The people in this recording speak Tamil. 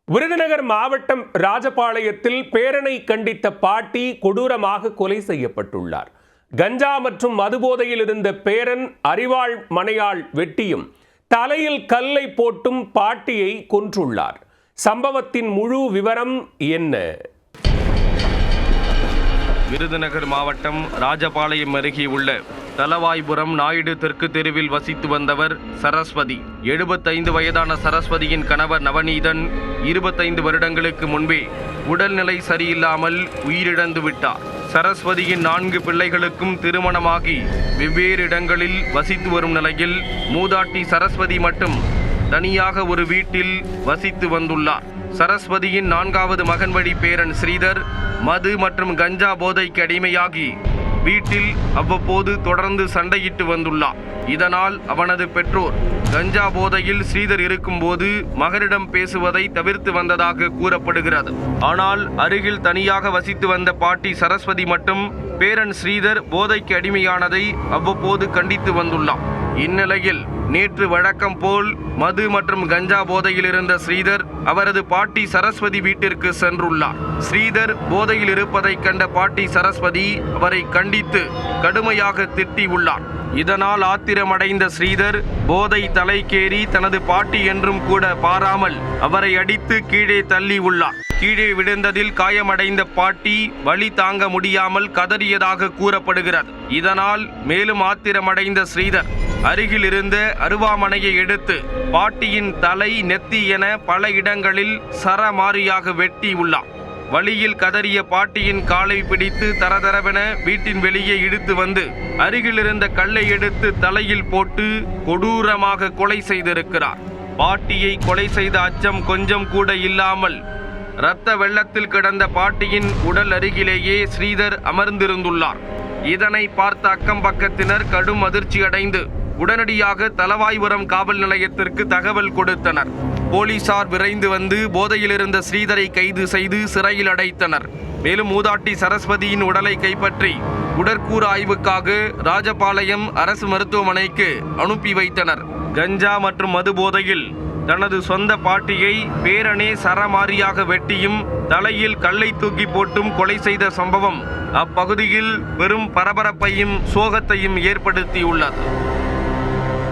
விருதுநகர் மாவட்டம் ராஜபாளையத்தில் பேரனை கண்டித்த பாட்டி கொடூரமாக கொலை செய்யப்பட்டுள்ளார். கஞ்சா மற்றும் மதுபோதையில் இருந்த பேரன் அரிவாள் மனையாள் வெட்டியும் தலையில் கல்லை போட்டும் பாட்டியை கொன்றுள்ளார். சம்பவத்தின் முழு விவரம் என்ன? விருதுநகர் மாவட்டம் ராஜபாளையம் அருகே உள்ள தலவாய்புரம் நாயுடு தெற்கு தெருவில் வசித்து வந்தவர் சரஸ்வதி. 75 வயதான சரஸ்வதியின் கணவர் நவநீதன் 25 வருடங்களுக்கு முன்பே உடல்நிலை சரியில்லாமல் உயிரிழந்து விட்டார். சரஸ்வதியின் 4 பிள்ளைகளுக்கும் திருமணமாகி வெவ்வேறு இடங்களில் வசித்து வரும் நிலையில் மூதாட்டி சரஸ்வதி மட்டும் தனியாக ஒரு வீட்டில் வசித்து வந்துள்ளார். சரஸ்வதியின் 4வது மகன் வழி பேரன் ஸ்ரீதர் மது மற்றும் கஞ்சா போதைக்கு அடிமையாகி வீட்டில் அவ்வப்போது தொடர்ந்து சண்டையிட்டு வந்துள்ளார். இதனால் அவனது பெற்றோர் கஞ்சா போதையில் ஸ்ரீதர் இருக்கும்போது மகனிடம் பேசுவதை தவிர்த்து வந்ததாக கூறப்படுகிறது. ஆனால் அருகில் தனியாக வசித்து வந்த பாட்டி சரஸ்வதி மட்டும் பேரன் ஸ்ரீதர் போதைக்கு அடிமையானதை அவ்வப்போது கண்டித்து வந்துள்ளார். இந்நிலையில் நேற்று வழக்கம் போல் மது மற்றும் கஞ்சா போதையில் இருந்த ஸ்ரீதர் அவரது பாட்டி சரஸ்வதி வீட்டிற்கு சென்றுள்ளார். ஸ்ரீதர் போதையில் இருப்பதை கண்ட பாட்டி சரஸ்வதி அவரை கண்டித்து கடுமையாக திட்டியுள்ளார். இதனால் ஆத்திரமடைந்த ஸ்ரீதர் போதை தலைக்கேறி தனது பாட்டி என்றும் கூட பாராமல் அவரை அடித்து கீழே தள்ளி உள்ளார். கீழே விழுந்ததில் காயமடைந்த பாட்டி வலி தாங்க முடியாமல் கதறியதாக கூறப்படுகிறது. இதனால் மேலும் ஆத்திரமடைந்த ஸ்ரீதர் அருகில் இருந்த அருவாமனையை எடுத்து பாட்டியின் தலை, நெத்தி என பல இடங்களில் சரமாரியாக வெட்டி உள்ளார். வழியில் கதறிய பாட்டியின் காலை பிடித்து தரதரவென வீட்டின் வெளியே இழுத்து வந்து அருகில் இருந்த கல்லை எடுத்து தலையில் போட்டு கொடூரமாக கொலை செய்திருக்கிறார். பாட்டியை கொலை செய்த அச்சம் கொஞ்சம் கூட இல்லாமல் இரத்த வெள்ளத்தில் கிடந்த பாட்டியின் உடல் அருகிலேயே ஸ்ரீதர் அமர்ந்திருந்துள்ளார். இதனை பார்த்த அக்கம் பக்கத்தினர் கடும் அதிர்ச்சி அடைந்து உடனடியாக தலவாய்புரம் காவல் நிலையத்திற்கு தகவல் கொடுத்தனர். போலீசார் விரைந்து வந்து போதையில் இருந்த ஸ்ரீதரை கைது செய்து சிறையில் அடைத்தனர். மேலும் மூதாட்டி சரஸ்வதியின் உடலை கைப்பற்றி உடற்கூறு ஆய்வுக்காக ராஜபாளையம் அரசு மருத்துவமனைக்கு அனுப்பி வைத்தனர். கஞ்சா மற்றும் மது போதையில் தனது சொந்த பாட்டியை பேரனே சரமாரியாக வெட்டியும் தலையில் கல்லை தூக்கி போட்டும் கொலை செய்த சம்பவம் அப்பகுதியில் பெரும் பரபரப்பையும் சோகத்தையும் ஏற்படுத்தியுள்ளது.